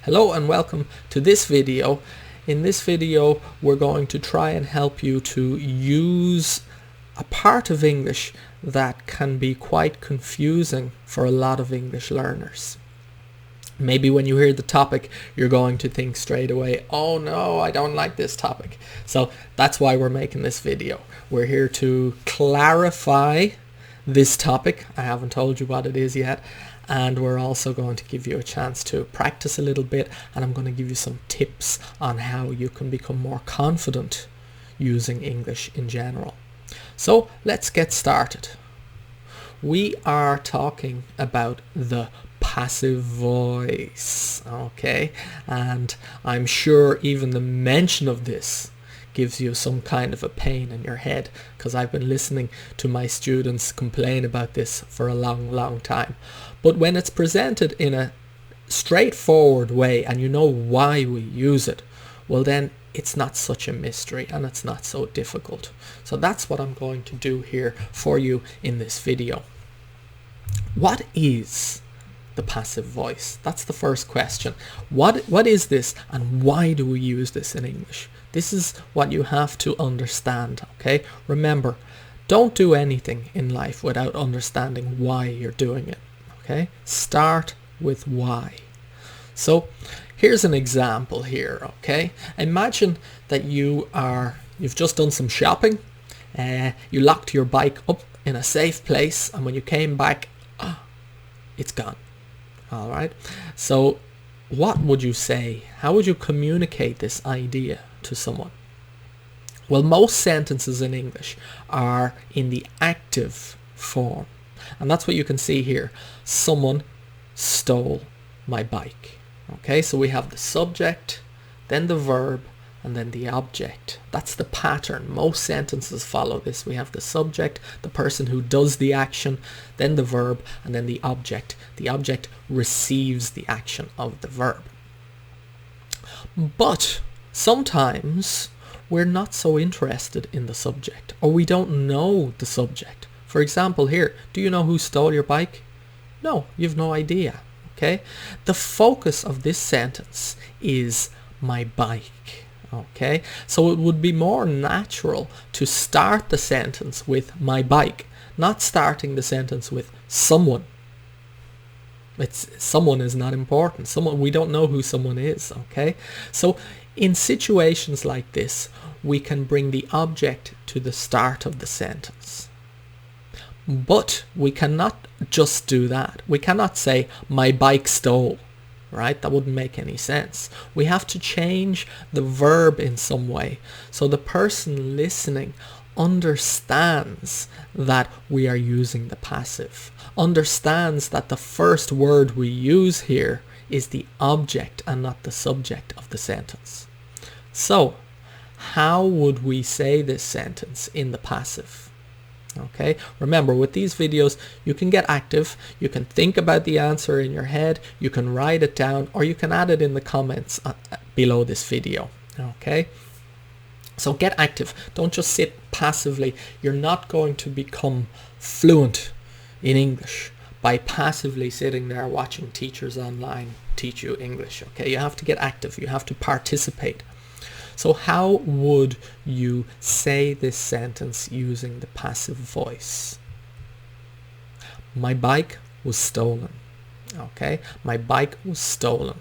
Hello and welcome to this video. In this video we're going to try and help you to use a part of English that can be quite confusing for a lot of English learners. Maybe when you hear the topic you're going to think straight away, oh no, I don't like this topic. So that's why we're making this video. We're here to clarify this topic. I haven't told you what it is yet. And we're also going to give you a chance to practice a little bit, and I'm going to give you some tips on how you can become more confident using English in general. So let's get started. We are talking about the passive voice, okay? And I'm sure even the mention of this gives you some kind of a pain in your head, because I've been listening to my students complain about this for a long time. But when it's presented in a straightforward way and you know why we use it, well then it's not such a mystery and it's not so difficult. So that's what I'm going to do here for you in this video. What is the passive voice? That's the first question. What is this and why do we use this in English? This is what you have to understand, okay? Remember, don't do anything in life without understanding why you're doing it, okay? Start with why. So here's an example here, okay? Imagine that you've just done some shopping, you locked your bike up in a safe place, and when you came back, it's gone. All right, so what would you say? How would you communicate this idea to someone? Well, most sentences in English are in the active form, and that's what you can see here. Someone stole my bike. Okay, so we have the subject, then the verb, and then the object. That's the pattern. Most sentences follow this. We have the subject, the person who does the action, then the verb, and then the object. The object receives the action of the verb. But sometimes we're not so interested in the subject, or we don't know the subject. For example here, do you know who stole your bike? No, you've no idea. Okay? The focus of this sentence is my bike. Okay, so it would be more natural to start the sentence with my bike, not starting the sentence with someone. Someone is not important. We don't know who someone is, okay? So in situations like this, we can bring the object to the start of the sentence. But we cannot just do that. We cannot say my bike stole. Right? That wouldn't make any sense. We have to change the verb in some way so the person listening understands that we are using the passive, understands that the first word we use here is the object and not the subject of the sentence. So how would we say this sentence in the passive? Okay, remember, with these videos you can get active, you can think about the answer in your head, you can write it down, or you can add it in the comments below this video. Okay, so get active, don't just sit passively. You're not going to become fluent in English by passively sitting there watching teachers online teach you English. Okay, you have to get active, you have to participate. So how would you say this sentence using the passive voice? My bike was stolen. Okay, my bike was stolen.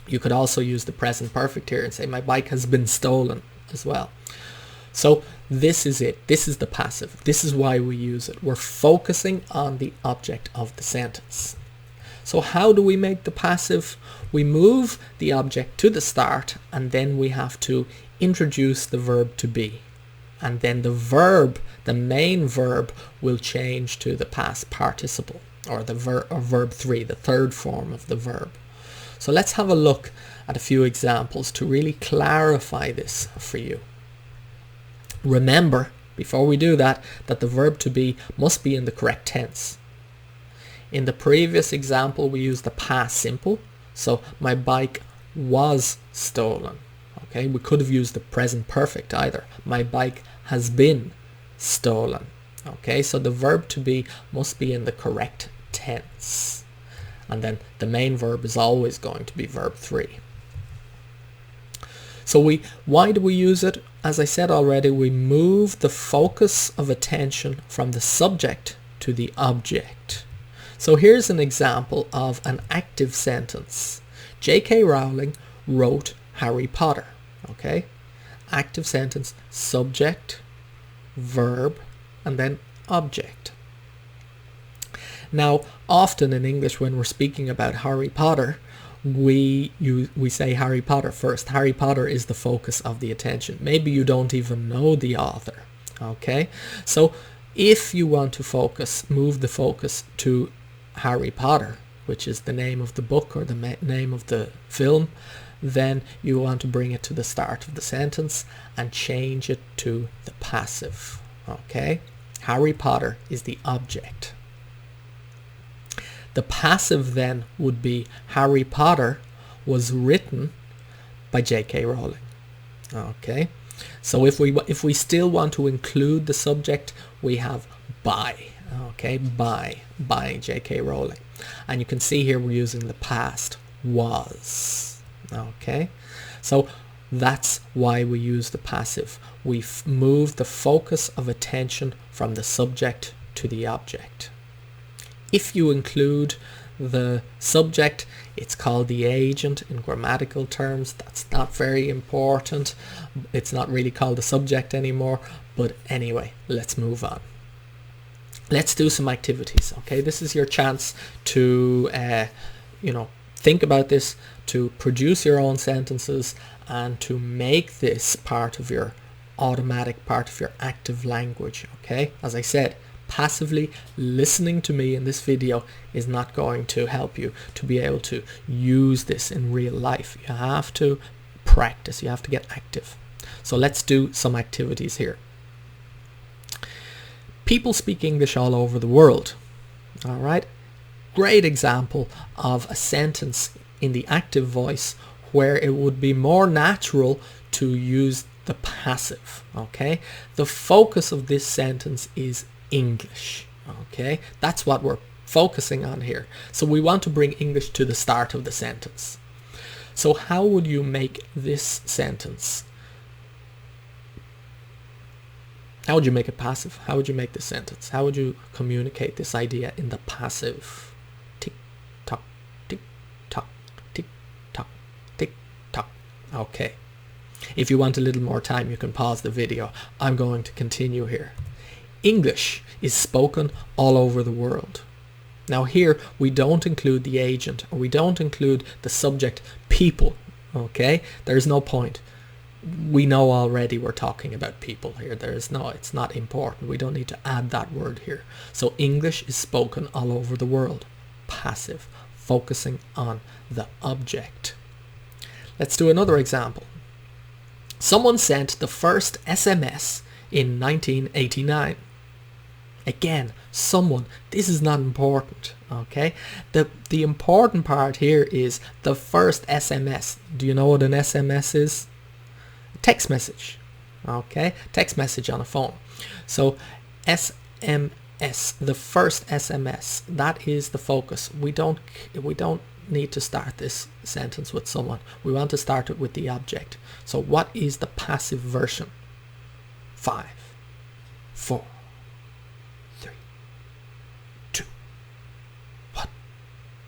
You could also use the present perfect here and say my bike has been stolen as well. So this is it. This is the passive. This is why we use it. We're focusing on the object of the sentence. So how do we make the passive? We move the object to the start, and then we have to introduce the verb to be. And then the verb, the main verb, will change to the past participle, or the verb 3, the third form of the verb. So let's have a look at a few examples to really clarify this for you. Remember, before we do that the verb to be must be in the correct tense. In the previous example, we used the past simple. So my bike was stolen. Okay, we could have used the present perfect either. My bike has been stolen. Okay, so the verb to be must be in the correct tense. and then the main verb is always going to be verb 3. So why do we use it? As I said already, we move the focus of attention from the subject to the object. So here's an example of an active sentence. J.K. Rowling wrote Harry Potter. Okay? Active sentence, subject, verb, and then object. Now, often in English when we're speaking about Harry Potter, we say Harry Potter first. Harry Potter is the focus of the attention. Maybe you don't even know the author. Okay? So if you want to move the focus to Harry Potter, which is the name of the book or the name of the film, then you want to bring it to the start of the sentence and change it to the passive. Okay? Harry Potter is the object. The passive then would be Harry Potter was written by J.K. Rowling. Okay? So if we still want to include the subject, we have by. Okay? By J.K. Rowling. And you can see here we're using the past, was. Okay? So that's why we use the passive. We move the focus of attention from the subject to the object. If you include the subject, it's called the agent in grammatical terms. That's not very important. It's not really called the subject anymore. But anyway, let's move on. Let's do some activities. Okay, this is your chance to, think about this, to produce your own sentences and to make this part of your automatic, part of your active language. Okay, as I said, passively listening to me in this video is not going to help you to be able to use this in real life. You have to practice, you have to get active. So let's do some activities here. People speak English all over the world. All right, great example of a sentence in the active voice where it would be more natural to use the passive. Okay, the focus of this sentence is English. Okay, that's what we're focusing on here. So we want to bring English to the start of the sentence. So how would you make this sentence? How would you make it passive? How would you make this sentence? How would you communicate this idea in the passive? Tick tock, tick tock, tick tock, tick tock. Okay. If you want a little more time, you can pause the video. I'm going to continue here. English is spoken all over the world. Now here we don't include the agent, or we don't include the subject people. Okay, there's no point. We know already we're talking about people here. It's not important. We don't need to add that word here. So English is spoken all over the world. Passive, focusing on the object. Let's do another example. Someone sent the first SMS in 1989. Again, someone. This is not important. Okay, the important part here is the first SMS. Do you know what an SMS is? Text message. Okay, text message on a phone. So SMS, the first SMS, that is the focus. We don't need to start this sentence with someone. We want to start it with the object. So what is the passive version? 5, 4, 3, 2, 1.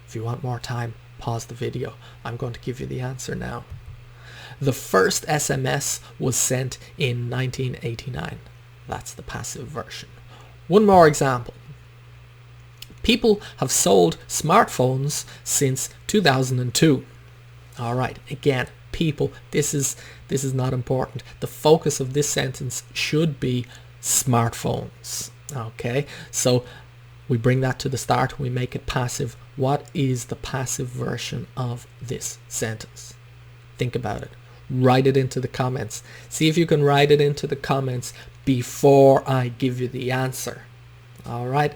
If you want more time, pause the video. I'm going to give you the answer now. The first SMS was sent in 1989. That's the passive version. One more example. People have sold smartphones since 2002. All right, again, people, this is not important. The focus of this sentence should be smartphones. Okay, so we bring that to the start, we make it passive. What is the passive version of this sentence? Think about it. Write it into the comments. See if you can write it into the comments before I give you the answer. All right,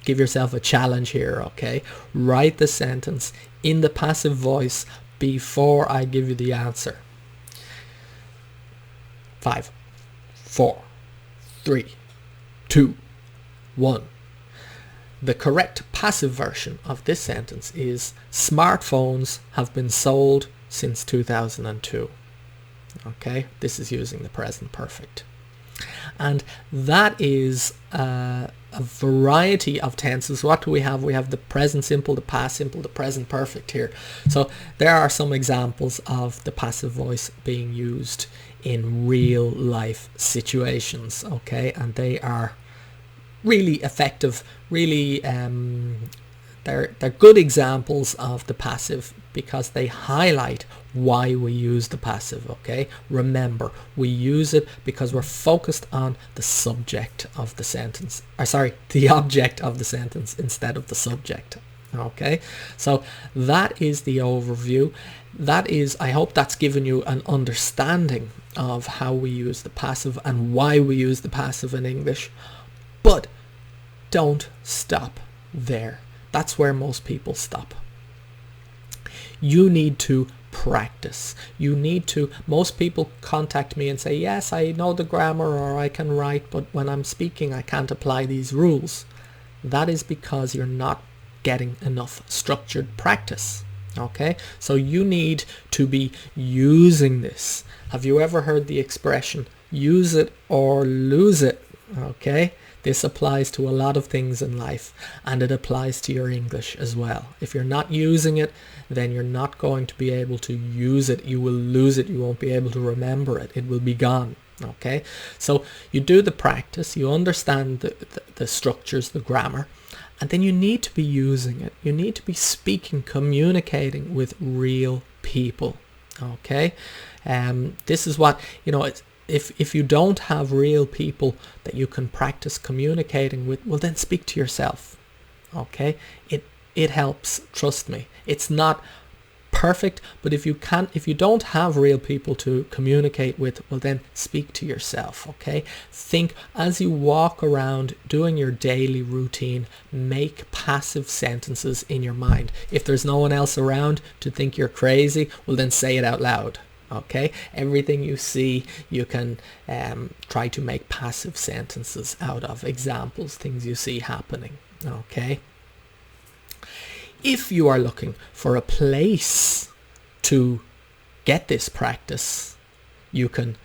give yourself a challenge here. Okay, write the sentence in the passive voice before I give you the answer. 5, 4, 3, 2, 1. the correct passive version of this sentence is smartphones have been sold since 2002. Okay, this is using the present perfect. And that is a variety of tenses. What do we have? We have the present simple, the past simple, the present perfect here. So there are some examples of the passive voice being used in real life situations. Okay, and they are really effective, really they're good examples of the passive because they highlight why we use the passive. Okay, remember, we use it because we're focused on the subject of the sentence, or sorry, the object of the sentence instead of the subject. Okay, so that is the overview. That is, I hope that's given you an understanding of how we use the passive and why we use the passive in English. But don't stop there. That's where most people stop. You need to practice. You need to, most people contact me and say, yes, I know the grammar or I can write, but when I'm speaking, I can't apply these rules. That is because you're not getting enough structured practice. Okay, so you need to be using this. Have you ever heard the expression, use it or lose it? Okay, this applies to a lot of things in life, and it applies to your English as well. If you're not using it, then you're not going to be able to use it. You will lose it. You won't be able to remember it. It will be gone. Okay, so you do the practice, you understand the structures, the grammar, and then you need to be using it. You need to be speaking, communicating with real people. Okay, this is what, you know, it's, if you don't have real people that you can practice communicating with, well, then speak to yourself. Okay, it helps, trust me. It's not perfect, but if you don't have real people to communicate with, well, then speak to yourself. Okay, think as you walk around doing your daily routine, make passive sentences in your mind. If there's no one else around to think you're crazy, well, then say it out loud. Okay, everything you see, you can try to make passive sentences out of examples, things you see happening. Okay, if you are looking for a place to get this practice, you can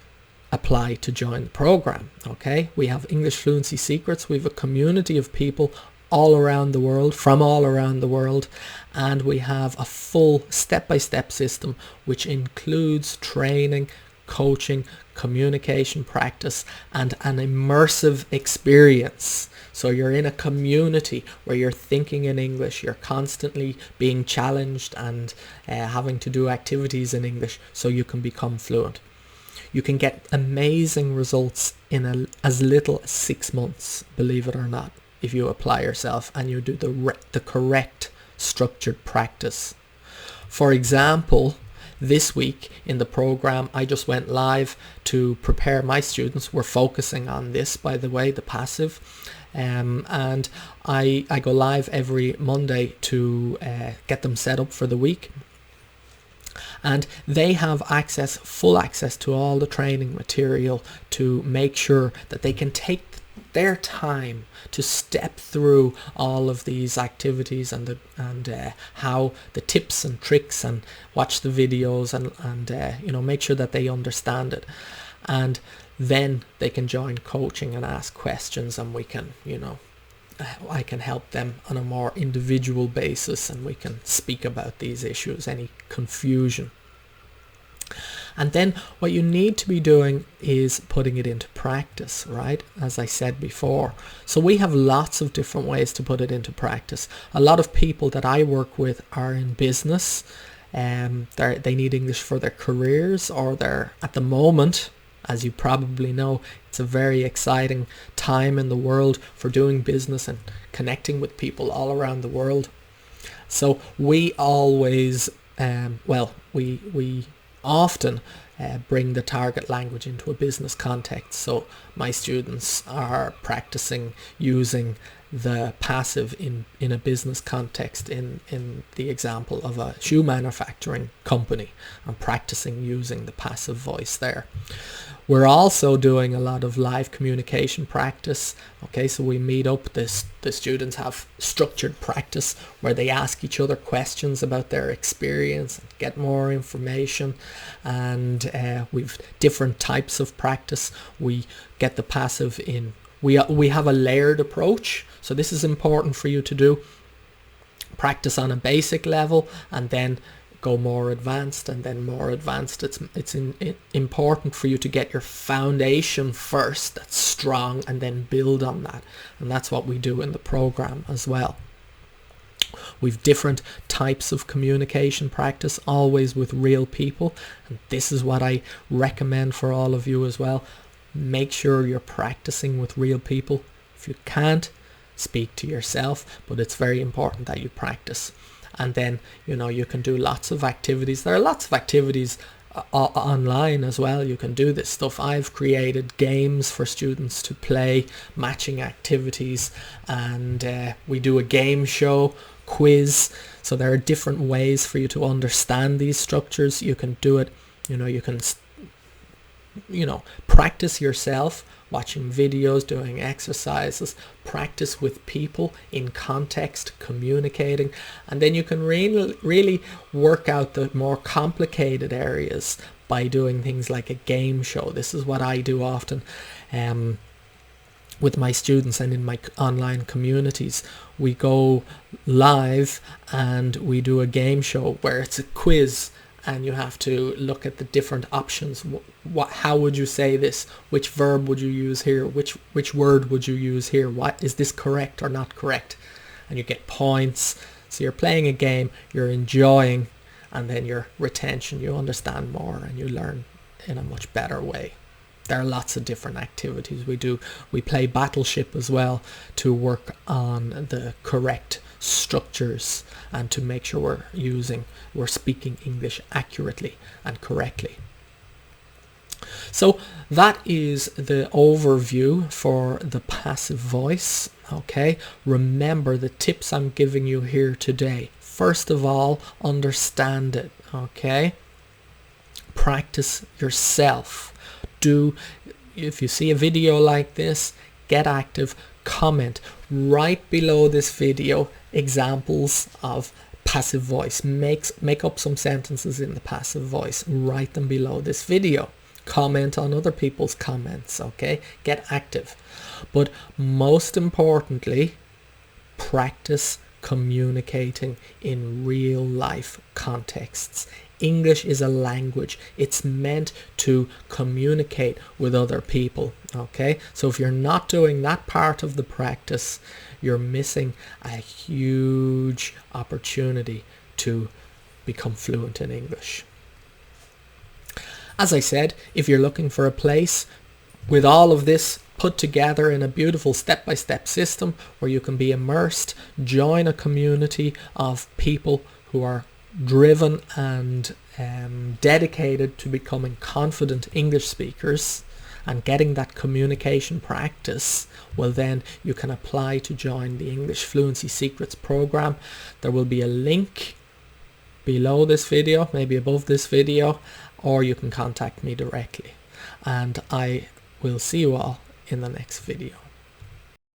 apply to join the program. Okay, we have English Fluency Secrets. We have a community of people all around the world, from all around the world, and we have a full step-by-step system which includes training, coaching, communication practice, and an immersive experience. So you're in a community where you're thinking in English, you're constantly being challenged and having to do activities in English so you can become fluent. You can get amazing results in as little as 6 months, believe it or not, if you apply yourself and you do the correct structured practice. For example, this week in the program, I just went live to prepare my students. We're focusing on this, by the way, the passive. And I go live every Monday to get them set up for the week. And they have access, full access to all the training material to make sure that they can take their time to step through all of these activities and how the tips and tricks, and watch the videos and you know, make sure that they understand it, and then they can join coaching and ask questions, and we can, you know, I can help them on a more individual basis, and we can speak about these issues, any confusion. And then what you need to be doing is putting it into practice, right? As I said before. So we have lots of different ways to put it into practice. A lot of people that I work with are in business. They need English for their careers, or they're, at the moment, as you probably know, it's a very exciting time in the world for doing business and connecting with people all around the world. So we always, we often bring the target language into a business context. So my students are practicing using the passive in a business context. In the example of a shoe manufacturing company, I'm practicing using the passive voice there. We're also doing a lot of live communication practice. Okay, so we meet up, the students have structured practice where they ask each other questions about their experience, get more information, and we've different types of practice. We get the passive in, we have a layered approach, so this is important for you to do. Practice on a basic level and then go more advanced, and then more advanced. It's important for you to get your foundation first that's strong and then build on that, and that's what we do in the program as well. We've different types of communication practice, always with real people, and this is what I recommend for all of you as well. Make sure you're practicing with real people. If you can't, speak to yourself, but it's very important that you practice. And then, you can do lots of activities. There are lots of activities online as well. You can do this stuff. I've created games for students to play, matching activities, and we do a game show, quiz. So there are different ways for you to understand these structures. You can do it, you can practice yourself, watching videos, doing exercises, practice with people in context, communicating, and then you can really work out the more complicated areas by doing things like a game show. This is what I do often with my students and in my online communities. We go live and we do a game show where it's a quiz, and you have to look at the different options. How would you say this? Which verb would you use here? Which word would you use here? What is this correct or not correct? And you get points. So you're playing a game, you're enjoying, and then your retention, you understand more and you learn in a much better way. There are lots of different activities we do. We play Battleship as well to work on the correct structures and to make sure we're speaking English accurately and correctly. So that is the overview for the passive voice. Okay, remember the tips I'm giving you here today. First of all, understand it. Okay, practice yourself. If you see a video like this, get active, comment right below this video examples of passive voice. Make up some sentences in the passive voice, write them below this video, comment on other people's comments. Okay, get active, but most importantly, practice communicating in real life contexts. English is a language. It's meant to communicate with other people. Okay, so if you're not doing that part of the practice, you're missing a huge opportunity to become fluent in English. As I said, if you're looking for a place with all of this put together in a beautiful step-by-step system where you can be immersed, join a community of people who are driven and dedicated to becoming confident English speakers and getting that communication practice, well then you can apply to join the English Fluency Secrets program. There will be a link below this video, maybe above this video, or you can contact me directly. And I will see you all in the next video.